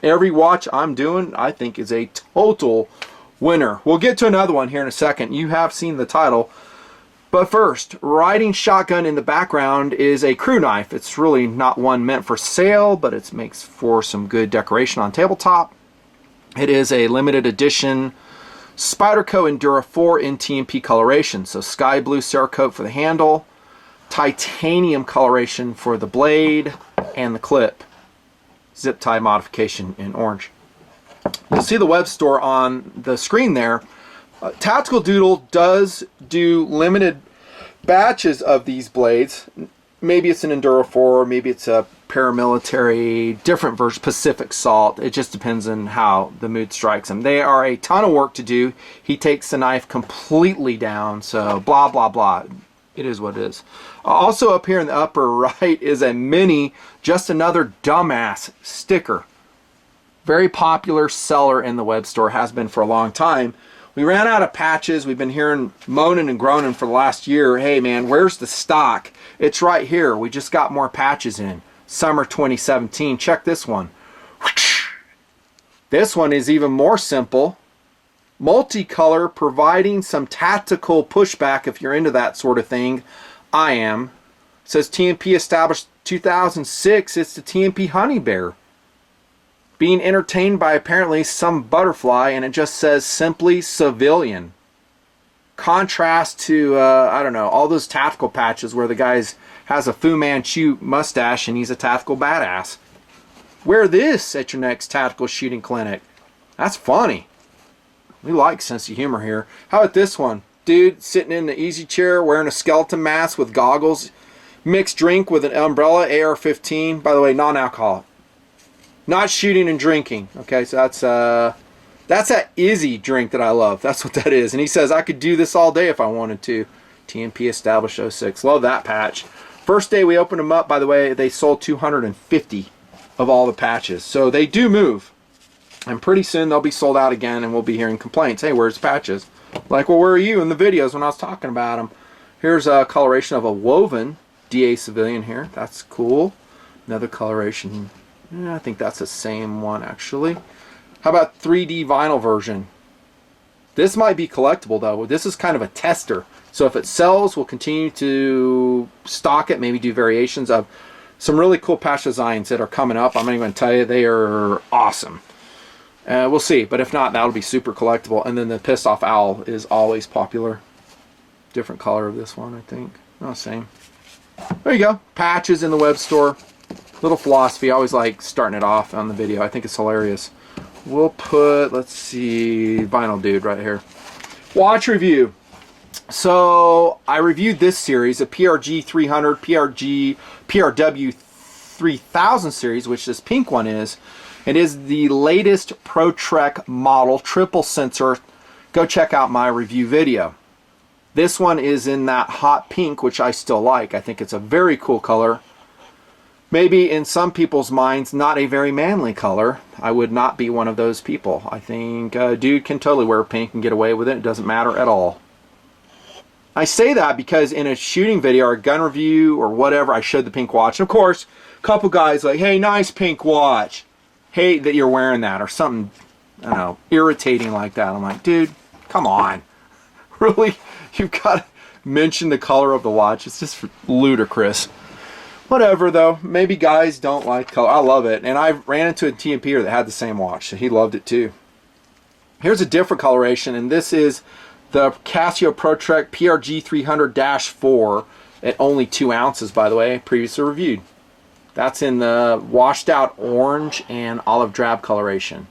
every watch I'm doing, I think, is a total winner. We'll get to another one here in a second. You have seen the title. But first, riding shotgun in the background is a crew knife. It's really not one meant for sale, but it makes for some good decoration on tabletop. It is a limited edition Spyderco Endura 4 in TMP coloration. So sky blue Cerakote for the handle, titanium coloration for the blade and the clip. Zip tie modification in orange. You'll see the web store on the screen there. Tactical Doodle does do limited batches of these blades. Maybe it's an Enduro 4, maybe it's a paramilitary, different version, Pacific Salt. It just depends on how the mood strikes him. They are a ton of work to do. He takes the knife completely down, so blah, blah, blah. It is what it is. Also up here in the upper right is a mini, just another dumbass sticker. Very popular seller in the web store, has been for a long time. We ran out of patches. We've been hearing moaning and groaning for the last year. Hey man, where's the stock? It's right here. We just got more patches in. Summer 2017. Check this one. This one is even more simple. Multicolor, providing some tactical pushback if you're into that sort of thing. I am. It says TMP established 2006. It's the TMP Honey Bear. Being entertained by apparently some butterfly, and it just says simply civilian. Contrast to, I don't know, all those tactical patches where the guy has a Fu Manchu mustache and he's a tactical badass. Wear this at your next tactical shooting clinic. That's funny. We like sense of humor here. How about this one? Dude sitting in the easy chair wearing a skeleton mask with goggles. Mixed drink with an umbrella, AR-15. By the way, non-alcoholic. Not shooting and drinking. Okay, so that's that Izzy drink that I love. That's what that is. And he says, I could do this all day if I wanted to. TMP established 06. Love that patch. First day we opened them up, by the way, they sold 250 of all the patches. So they do move. And pretty soon they'll be sold out again and we'll be hearing complaints. Hey, where's the patches? Like, well, where are you in the videos when I was talking about them? Here's a coloration of a woven DA civilian here. That's cool. Another coloration. Yeah, I think that's the same one actually. How about 3D vinyl version? This might be collectible though. This is kind of a tester. So if it sells, we'll continue to stock it, maybe do variations of some really cool patch designs that are coming up. I'm not even going to tell you, they are awesome. We'll see, but if not, that'll be super collectible. And then the Pissed Off Owl is always popular. Different color of this one, I think. Oh, same. There you go. Patches in the web store. Little philosophy. I always like starting it off on the video. I think it's hilarious. We'll put, let's see, Vinyl Dude right here. Watch review. So I reviewed this series, a PRG 300, PRW 3000 series, which this pink one is. It is the latest Protrek model, triple sensor. Go check out my review video. This one is in that hot pink, which I still like. I think it's a very cool color. Maybe in some people's minds, not a very manly color. I would not be one of those people. I think a dude can totally wear pink and get away with it. It doesn't matter at all. I say that because in a shooting video or a gun review or whatever, I showed the pink watch. And of course, a couple guys like, hey, nice pink watch. Hate that you're wearing that, or something, I don't know, irritating like that. I'm like, dude, come on. Really? You've got to mention the color of the watch. It's just ludicrous. Whatever though, maybe guys don't like color. I love it. And I ran into a TMPer that had the same watch, so he loved it too. Here's a different coloration, and this is the Casio Protrek PRG 300-4 at only 2 ounces, by the way, previously reviewed. That's in the washed out orange and olive drab coloration.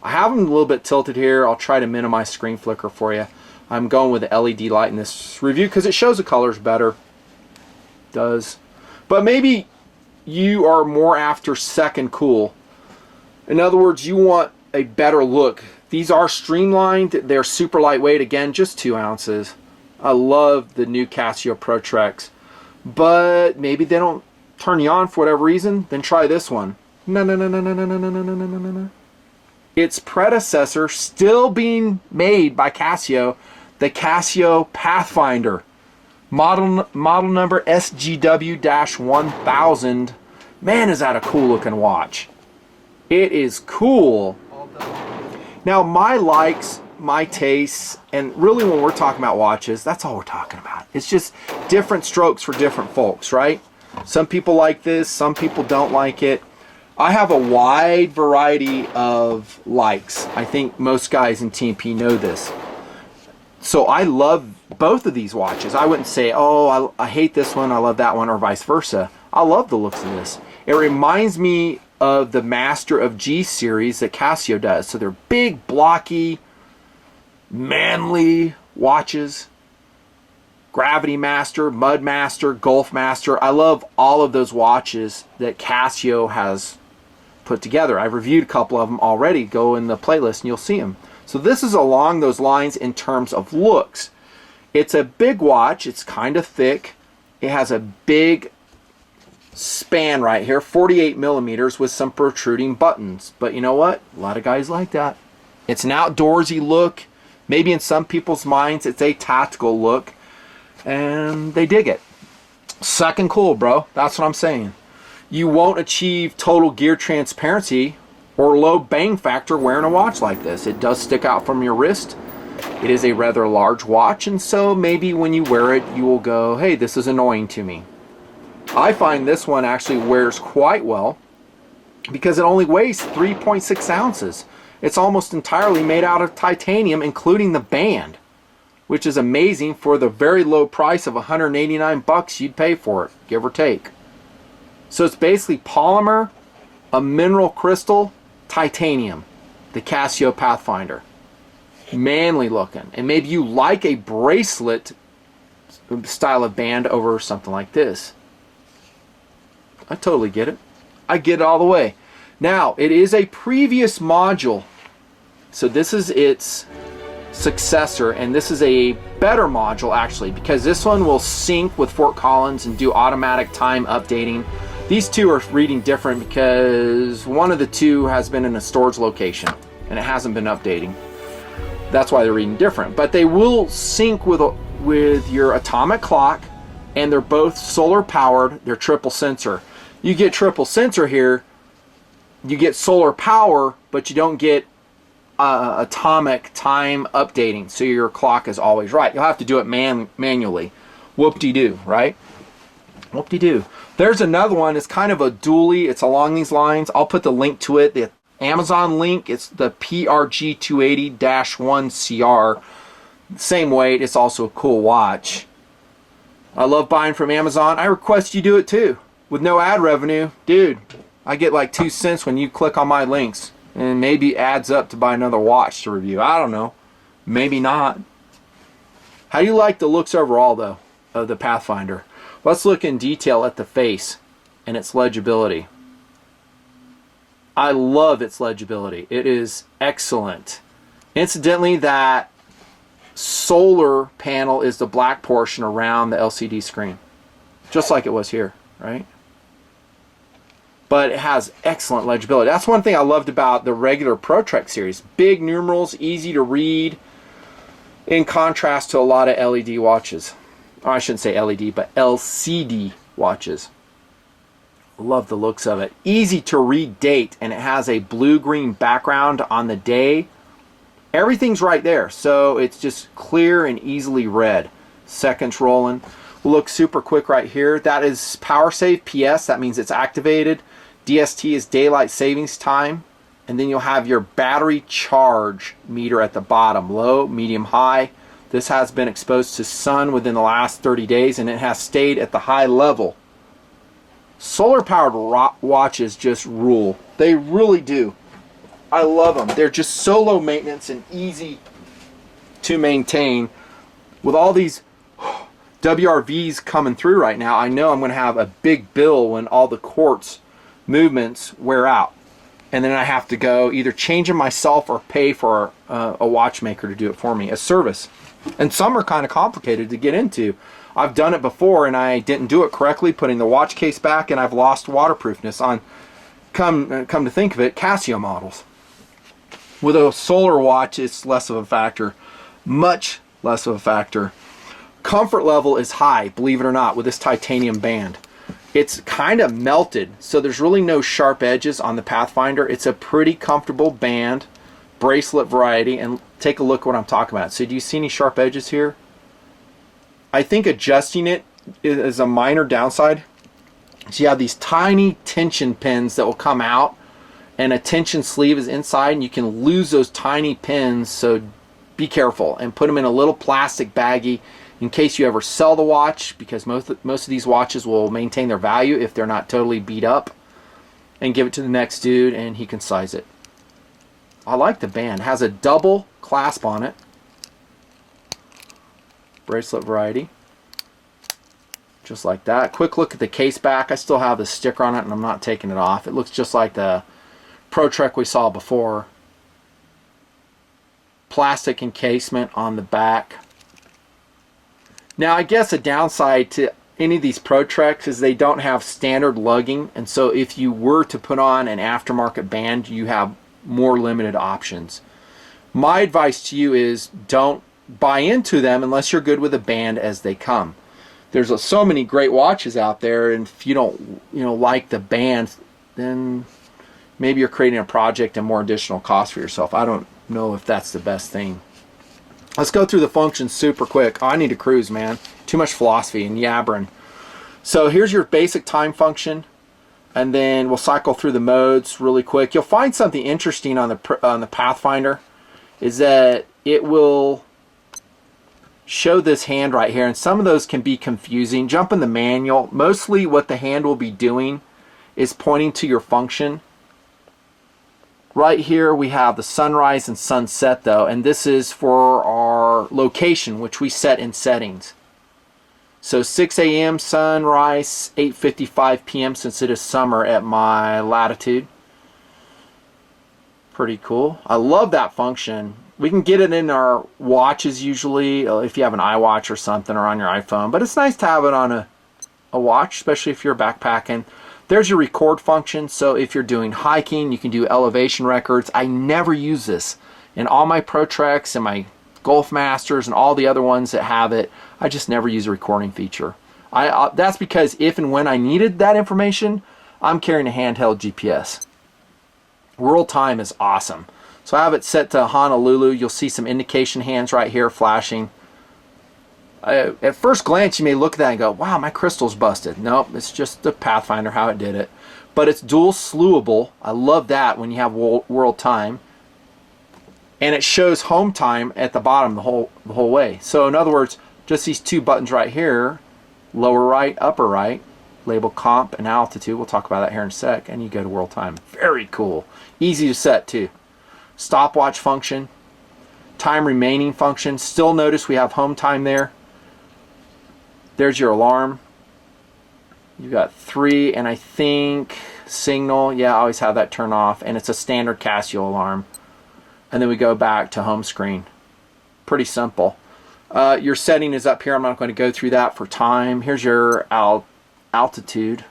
I have them a little bit tilted here. I'll try to minimize screen flicker for you. I'm going with the LED light in this review because it shows the colors better. It does. But maybe you are more after second cool. In other words, you want a better look. These are streamlined. They're super lightweight. Again, just 2 ounces. I love the new Casio Protreks. But maybe they don't turn you on for whatever reason. Then try this one. No. Its predecessor, still being made by Casio, the Casio Pathfinder. Model number SGW-1000. Man, is that a cool looking watch. It is cool. Now, my likes, my tastes, and really when we're talking about watches, that's all we're talking about. It's just different strokes for different folks, right? Some people like this, some people don't like it. I have a wide variety of likes. I think most guys in TNP know this. So I love both of these watches. I wouldn't say, oh, I hate this one, I love that one, or vice versa. I love the looks of this. It reminds me of the Master of G series that Casio does. So they're big, blocky, manly watches. Gravity Master, Mud Master, Gulf Master. I love all of those watches that Casio has put together. I've reviewed a couple of them already. Go in the playlist and you'll see them. So this is along those lines in terms of looks. It's a big watch. It's kind of thick. It has a big span right here, 48 millimeters with some protruding buttons. But you know what? A lot of guys like that. It's an outdoorsy look. Maybe in some people's minds it's a tactical look. And they dig it. Second cool, bro. That's what I'm saying. You won't achieve total gear transparency or low bang factor wearing a watch like this. It does stick out from your wrist. It is a rather large watch, and so maybe when you wear it, you will go, hey, this is annoying to me. I find this one actually wears quite well because it only weighs 3.6 ounces. It's almost entirely made out of titanium, including the band, which is amazing for the very low price of 189 bucks you'd pay for it, give or take. So it's basically polymer, a mineral crystal, titanium, the Casio Pathfinder. Manly looking. And maybe you like a bracelet style of band over something like this. I totally get it. I get it all the way. Now, it is a previous module. So this is its successor, and this is a better module actually, because this one will sync with Fort Collins and do automatic time updating. These two are reading different because one of the two has been in a storage location and it hasn't been updating. That's why they're reading different. But they will sync with your atomic clock, and they're both solar powered. They're triple sensor. You get triple sensor here, you get solar power, but you don't get atomic time updating, so your clock is always right. You'll have to do it manually. Whoop-de-doo, right? Whoop-de-doo. There's another one. It's kind of a dually. It's along these lines. I'll put the link to it. The Amazon link. It's the PRG280-1CR. Same weight. It's also a cool watch. I love buying from Amazon. I request you do it too. With no ad revenue. Dude, I get like 2 cents when you click on my links. And maybe adds up to buy another watch to review. I don't know. Maybe not. How do you like the looks overall, though, of the Pathfinder? Let's look in detail at the face and its legibility. I love its legibility. It is excellent. Incidentally, that solar panel is the black portion around the LCD screen. Just like it was here, right? But it has excellent legibility. That's one thing I loved about the regular Protrek series. Big numerals, easy to read, in contrast to a lot of LED watches. Or I shouldn't say LED, but LCD watches. Love the looks of it. Easy to read date, and it has a blue-green background on the day. Everything's right there, so it's just clear and easily read. Seconds rolling. Looks super quick right here. That is power save, PS. That means it's activated. DST is daylight savings time. And then you'll have your battery charge meter at the bottom. Low, medium, high. This has been exposed to sun within the last 30 days, and it has stayed at the high level. Solar powered watches just rule. They really do. I love them. They're just so low maintenance and easy to maintain. With all these WRVs coming through right now, I know I'm going to have a big bill when all the quartz movements wear out. And then I have to go either change them myself or pay for a watchmaker to do it for me, a service. And some are kind of complicated to get into. I've done it before and I didn't do it correctly, putting the watch case back, and I've lost waterproofness on, come to think of it, Casio models. With a solar watch, it's less of a factor. Much less of a factor. Comfort level is high, believe it or not, with this titanium band. It's kind of melted, so there's really no sharp edges on the Pathfinder. It's a pretty comfortable band, bracelet variety, and take a look what I'm talking about. So do you see any sharp edges here? I think adjusting it is a minor downside. So you have these tiny tension pins that will come out, and a tension sleeve is inside, and you can lose those tiny pins, so be careful and put them in a little plastic baggie in case you ever sell the watch, because most of these watches will maintain their value if they're not totally beat up, and give it to the next dude and he can size it. I like the band. It has a double clasp on it. Bracelet variety. Just like that. Quick look at the case back. I still have the sticker on it and I'm not taking it off. It looks just like the Protrek we saw before. Plastic encasement on the back. Now I guess a downside to any of these Protreks is they don't have standard lugging, and so if you were to put on an aftermarket band, you have more limited options. My advice to you is don't buy into them unless you're good with a band as they come. There's so many great watches out there, and if you don't like the band, then maybe you're creating a project and more additional cost for yourself. I don't know if that's the best thing. Let's go through the functions super quick. I need to cruise, man. Too much philosophy and yabbering. So here's your basic time function, and then we'll cycle through the modes really quick. You'll find something interesting on the Pathfinder is that it will show this hand right here, and some of those can be confusing. Jump in the manual. Mostly what the hand will be doing is pointing to your function. Right here we have the sunrise and sunset though, and this is for our location, which we set in settings. So 6 a.m. sunrise, 8:55 p.m. since it is summer at my latitude. Pretty cool. I love that function. We can get it in our watches usually, if you have an iWatch or something, or on your iPhone, but it's nice to have it on a watch, especially if you're backpacking. There's your record function, so if you're doing hiking, you can do elevation records. I never use this. In all my Protreks and my Golf Masters and all the other ones that have it, I just never use a recording feature. That's because if and when I needed that information, I'm carrying a handheld GPS. World time is awesome. So I have it set to Honolulu. You'll see some indication hands right here flashing. At first glance you may look at that and go, wow, my crystal's busted. Nope, it's just the Pathfinder how it did it. But it's dual slewable. I love that when you have world time. And it shows home time at the bottom the whole way. So in other words, just these two buttons right here, lower right, upper right, label comp and altitude. We'll talk about that here in a sec. And you go to world time. Very cool. Easy to set too. Stopwatch function. Time remaining function. Still notice we have home time there. There's your alarm. You've got 3, and I think signal. Yeah, I always have that turned off, and it's a standard Casio alarm. And then we go back to home screen. Pretty simple. Your setting is up here. I'm not going to go through that for time. Here's your altitude.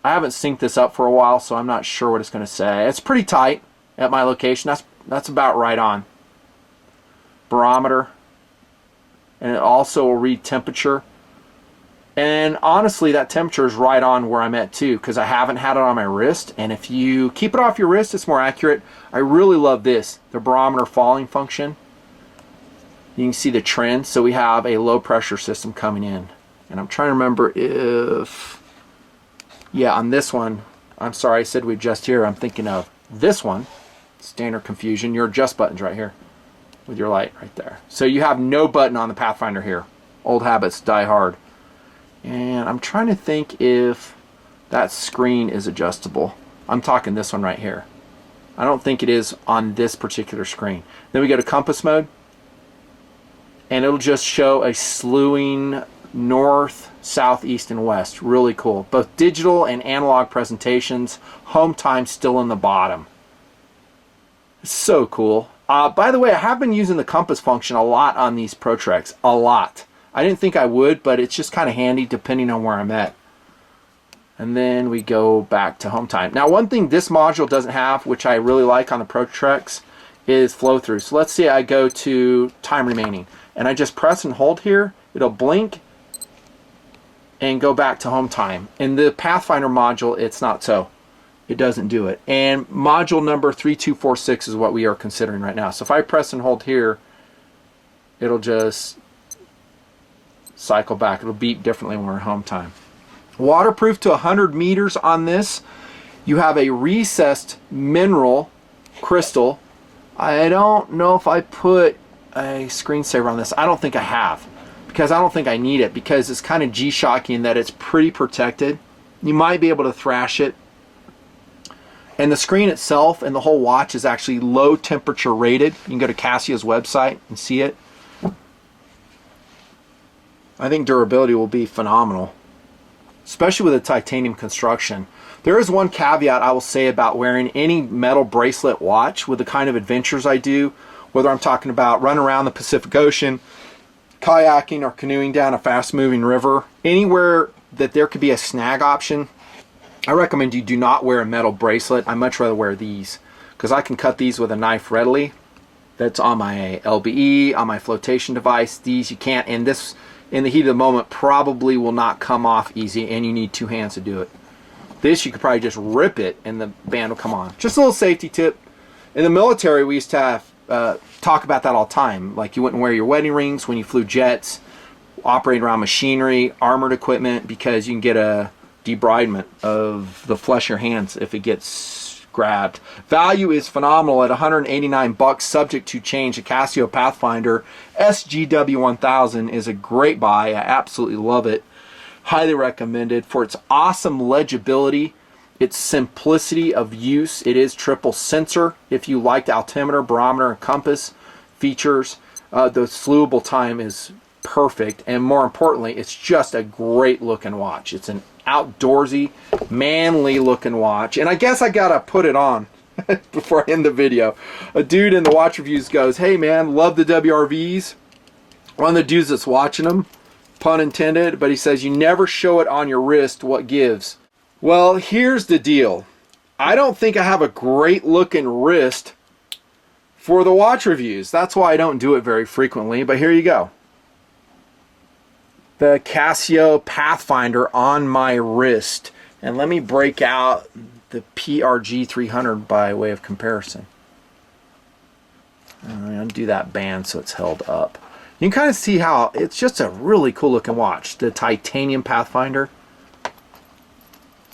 I haven't synced this up for a while, so I'm not sure what it's going to say. It's pretty tight at my location. That's about right on. Barometer. And it also will read temperature. And honestly, that temperature is right on where I'm at too, because I haven't had it on my wrist. And if you keep it off your wrist, it's more accurate. I really love this, the barometer falling function. You can see the trend. So we have a low pressure system coming in. And I'm trying to remember if, yeah, on this one, I'm sorry, I said we adjust here. I'm thinking of this one, standard confusion, your adjust buttons right here. With your light right there. So you have no button on the Pathfinder here. Old habits die hard. And I'm trying to think if that screen is adjustable. I'm talking this one right here. I don't think it is on this particular screen. Then we go to compass mode. And it'll just show a slewing north, south, east, and west. Really cool. Both digital and analog presentations. Home time still in the bottom. It's so cool. By the way, I have been using the compass function a lot on these Protreks. A lot. I didn't think I would, but it's just kind of handy depending on where I'm at. And then we go back to home time. Now, one thing this module doesn't have, which I really like on the Protreks, is flow through. So let's say I go to time remaining, and I just press and hold here. It'll blink, and go back to home time. In the Pathfinder module, it's not so. It doesn't do it. And module number 3246 is what we are considering right now. So if I press and hold here, it'll just cycle back. It'll beep differently when we're home time. Waterproof to 100 meters on this. You have a recessed mineral crystal. I don't know if I put a screensaver on this. I don't think I have, because I don't think I need it, because it's kind of G-shocking that it's pretty protected. You might be able to thrash it. And the screen itself and the whole watch is actually low temperature rated. You can go to Casio's website and see it. I think durability will be phenomenal, especially with a titanium construction. There is one caveat I will say about wearing any metal bracelet watch with the kind of adventures I do, whether I'm talking about running around the Pacific Ocean, kayaking, or canoeing down a fast-moving river. Anywhere that there could be a snag option, I recommend you do not wear a metal bracelet. I much rather wear these, because I can cut these with a knife readily. That's on my LBE, on my flotation device. These you can't, and this, in the heat of the moment, probably will not come off easy, and you need two hands to do it. This, you could probably just rip it and the band will come on. Just a little safety tip. In the military, we used to have talk about that all the time. Like, you wouldn't wear your wedding rings when you flew jets, operating around machinery, armored equipment, because you can get a debridement of the flesh of your hands if it gets grabbed. Value is phenomenal at $189, subject to change. A Casio Pathfinder SGW1000 is a great buy. I absolutely love it. Highly recommended for its awesome legibility, its simplicity of use. It is triple sensor. If you liked altimeter, barometer, and compass features, the slewable time is perfect. And more importantly, it's just a great looking watch. It's an outdoorsy, manly looking watch. And I guess I gotta put it on before I end the video. A dude in the watch reviews goes, "Hey man, love the WRVs." One of the dudes that's watching them, pun intended, but he says, "You never show it on your wrist, what gives?" Well, here's the deal. I don't think I have a great looking wrist for the watch reviews. That's why I don't do it very frequently, but here you go. The Casio Pathfinder on my wrist. And let me break out the PRG 300 by way of comparison. I'm going to do that band so it's held up. You can kind of see how it's just a really cool looking watch, the Titanium Pathfinder.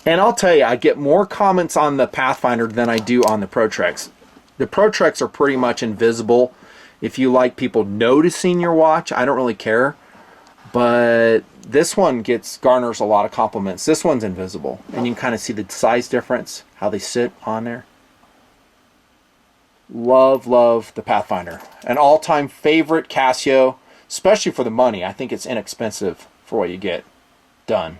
And I'll tell you, I get more comments on the Pathfinder than I do on the Protreks. The Protreks are pretty much invisible. If you like people noticing your watch, I don't really care. But this one garners a lot of compliments. This one's invisible. And you can kind of see the size difference, how they sit on there. Love, love the Pathfinder. An all-time favorite Casio, especially for the money. I think it's inexpensive for what you get. Done.